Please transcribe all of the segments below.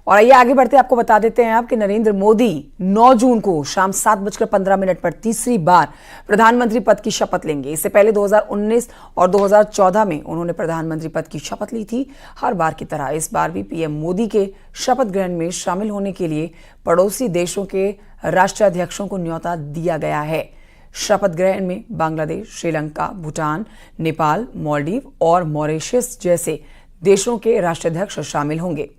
और आइए आगे बढ़ते आपको बता देते हैं आप कि नरेंद्र मोदी 9 जून को शाम 7:15 पर तीसरी बार प्रधानमंत्री पद की शपथ लेंगे। इससे पहले 2019 और 2014 में उन्होंने प्रधानमंत्री पद की शपथ ली थी। हर बार की तरह इस बार भी पीएम मोदी के शपथ ग्रहण में शामिल होने के लिए पड़ोसी देशों के राष्ट्राध्यक्षों को न्योता दिया गया है। शपथ ग्रहण में बांग्लादेश, श्रीलंका, भूटान, नेपाल, मालदीव और मॉरिशस जैसे देशों के राष्ट्राध्यक्ष शामिल होंगे।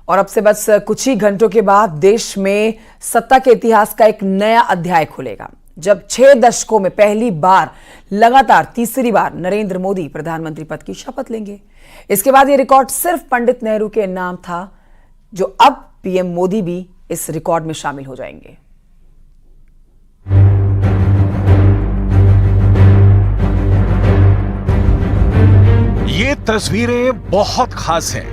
और अब से बस कुछ ही घंटों के बाद देश में सत्ता के इतिहास का एक नया अध्याय खुलेगा, जब 6 दशकों में पहली बार लगातार तीसरी बार नरेंद्र मोदी प्रधानमंत्री पद की शपथ लेंगे। इसके बाद यह रिकॉर्ड सिर्फ पंडित नेहरू के नाम था, जो अब पीएम मोदी भी इस रिकॉर्ड में शामिल हो जाएंगे। ये तस्वीरें बहुत खास हैं।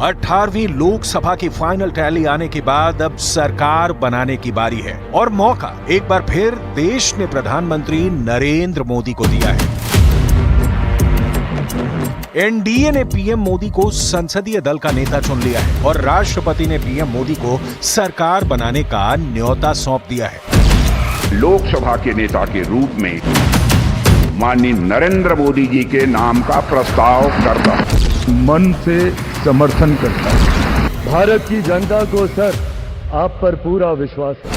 18वीं लोकसभा की फाइनल टैली आने के बाद अब सरकार बनाने की बारी है और मौका एक बार फिर देश ने प्रधानमंत्री नरेंद्र मोदी को दिया है। एनडीए ने पीएम मोदी को संसदीय दल का नेता चुन लिया है और राष्ट्रपति ने पीएम मोदी को सरकार बनाने का न्योता सौंप दिया है। लोकसभा के नेता के रूप में माननीय नरेंद्र मोदी जी के नाम का प्रस्ताव करता मन से समर्थन करता है। भारत की जनता को सर आप पर पूरा विश्वास है।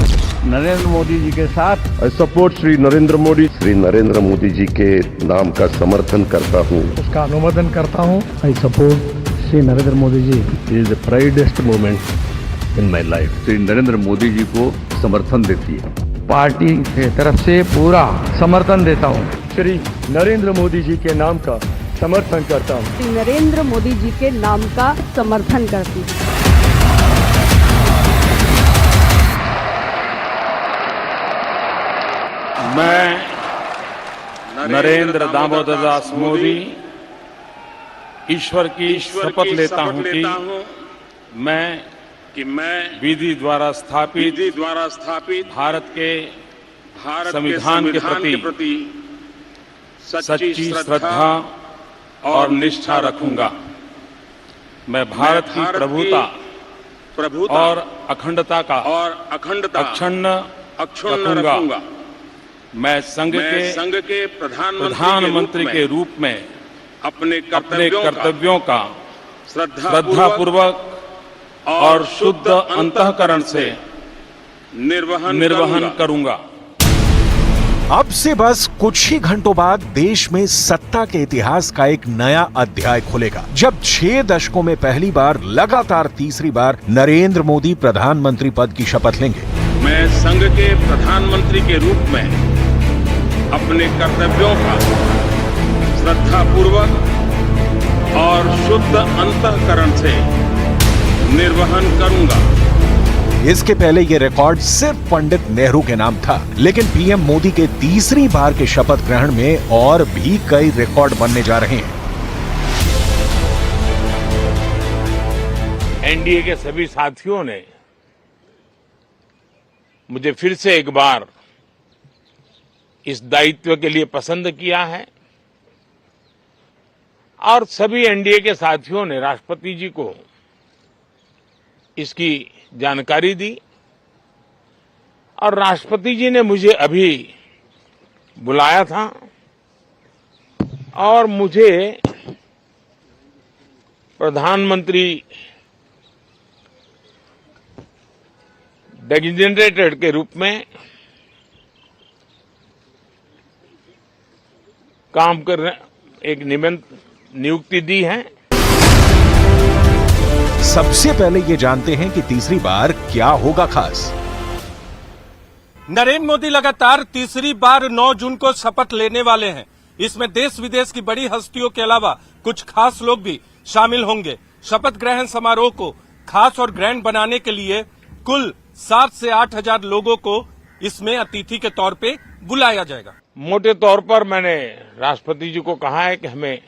नरेंद्र मोदी जी के साथ आई सपोर्ट श्री नरेंद्र मोदी। श्री नरेंद्र मोदी जी के नाम का समर्थन करता हूँ, उसका अनुमोदन करता हूँ। I support Shri Narendra Modi ji. Is the proudest moment in my life. Shri Narendra Modi ji को समर्थन देती है। पार्टी के तरफ से पूरा समर्थन देता हूँ। श्री नरेंद्र मोदी जी के नाम का समर्थन करता हूँ। श्री नरेंद्र मोदी जी के नाम का समर्थन करती हूँ। मैं नरेंद्र दामोदर दास मोदी ईश्वर की शपथ लेता हूं कि मैं विधि द्वारा स्थापित भारत के संविधान के प्रति सच्ची श्रद्धा और निष्ठा रखूंगा। मैं भारत की प्रभुता और अखंडता का अक्षुण्ण रखूंगा। मैं संघ के प्रधानमंत्री के रूप में अपने कर्तव्यों का श्रद्धापूर्वक और शुद्ध अंतःकरण से निर्वहन करूंगा। अब से बस कुछ ही घंटों बाद देश में सत्ता के इतिहास का एक नया अध्याय खुलेगा, जब 6 दशकों में पहली बार लगातार तीसरी बार नरेंद्र मोदी प्रधानमंत्री पद की शपथ लेंगे। मैं संघ के प्रधानमंत्री के रूप में अपने कर्तव्यों का श्रद्धापूर्वक और शुद्ध अंतःकरण से निर्वहन करूंगा। इसके पहले ये रिकॉर्ड सिर्फ पंडित नेहरू के नाम था, लेकिन पीएम मोदी के तीसरी बार के शपथ ग्रहण में और भी कई रिकॉर्ड बनने जा रहे हैं। एनडीए के सभी साथियों ने मुझे फिर से एक बार इस दायित्व के लिए पसंद किया है और सभी एनडीए के साथियों ने राष्ट्रपति जी को इसकी जानकारी दी और राष्ट्रपति जी ने मुझे अभी बुलाया था और मुझे प्रधानमंत्री डेजिग्नेटेड के रूप में काम करने एक नियुक्ति दी है। सबसे पहले ये जानते हैं कि तीसरी बार क्या होगा खास। नरेंद्र मोदी लगातार तीसरी बार 9 जून को शपथ लेने वाले हैं। इसमें देश विदेश की बड़ी हस्तियों के अलावा कुछ खास लोग भी शामिल होंगे। शपथ ग्रहण समारोह को खास और ग्रैंड बनाने के लिए कुल 7 से 8 हजार लोगों को इसमें अतिथि के तौर पे बुलाया जाएगा। मोटे तौर पर मैंने राष्ट्रपति जी को कहा है कि हमें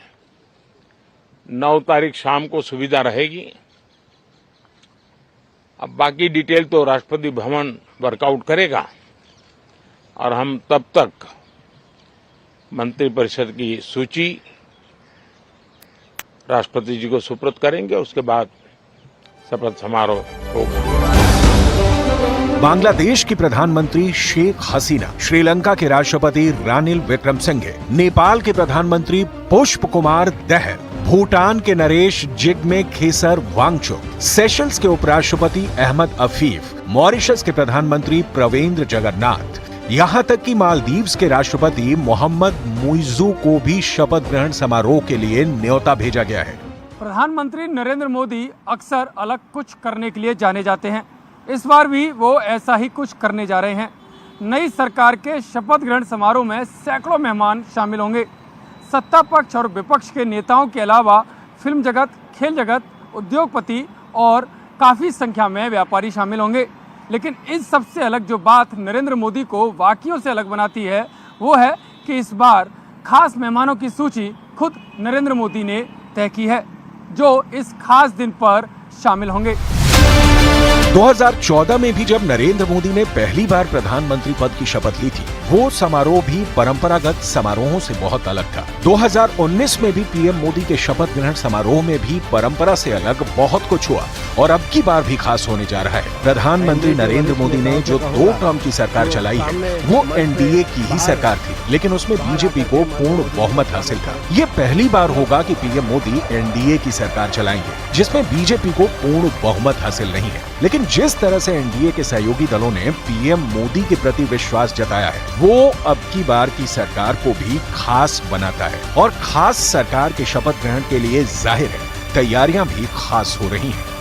9 तारीख शाम को सुविधा रहेगी। अब बाकी डिटेल तो राष्ट्रपति भवन वर्कआउट करेगा और हम तब तक मंत्रिपरिषद की सूची राष्ट्रपति जी को सुपुर्द करेंगे। उसके बाद शपथ समारोह होगा। बांग्लादेश की प्रधानमंत्री शेख हसीना, श्रीलंका के राष्ट्रपति रानिल विक्रमसिंघे, नेपाल के प्रधानमंत्री पुष्प कुमार दहल, भूटान के नरेश जिग्मे खेसर वांगचुक, सेशल्स के उपराष्ट्रपति अहमद अफीफ, मॉरिशस के प्रधानमंत्री प्रवेंद्र जगन्नाथ, यहाँ तक कि मालदीव्स के राष्ट्रपति मोहम्मद मुइज़ू को भी शपथ ग्रहण समारोह के लिए न्योता भेजा गया है। प्रधानमंत्री नरेंद्र मोदी अक्सर अलग कुछ करने के लिए जाने जाते हैं। इस बार भी वो ऐसा ही कुछ करने जा रहे हैं। नई सरकार के शपथ ग्रहण समारोह में सैकड़ों मेहमान शामिल होंगे। सत्ता पक्ष और विपक्ष के नेताओं के अलावा फिल्म जगत, खेल जगत, उद्योगपति और काफ़ी संख्या में व्यापारी शामिल होंगे। लेकिन इस सबसे अलग जो बात नरेंद्र मोदी को बाकियों से अलग बनाती है वो है कि इस बार खास मेहमानों की सूची खुद नरेंद्र मोदी ने तय की है, जो इस खास दिन पर शामिल होंगे। 2014 में भी जब नरेंद्र मोदी ने पहली बार प्रधानमंत्री पद की शपथ ली थी, वो समारोह भी परंपरागत समारोहों से बहुत अलग था। 2019 में भी पीएम मोदी के शपथ ग्रहण समारोह में भी परंपरा से अलग बहुत कुछ हुआ और अब की बार भी खास होने जा रहा है। प्रधानमंत्री नरेंद्र मोदी ने जो 2 टर्म की सरकार चलाई है वो एनडीए की ही सरकार थी, लेकिन उसमें बीजेपी को पूर्ण बहुमत हासिल था। ये पहली बार होगा कि पीएम मोदी एनडीए की सरकार चलाएंगे जिसमें बीजेपी को पूर्ण बहुमत हासिल नहीं है। लेकिन जिस तरह से एनडीए के सहयोगी दलों ने पीएम मोदी के प्रति विश्वास जताया है वो अब की बार की सरकार को भी खास बनाता है और खास सरकार के शपथ ग्रहण के लिए जाहिर है तैयारियां भी खास हो रही हैं।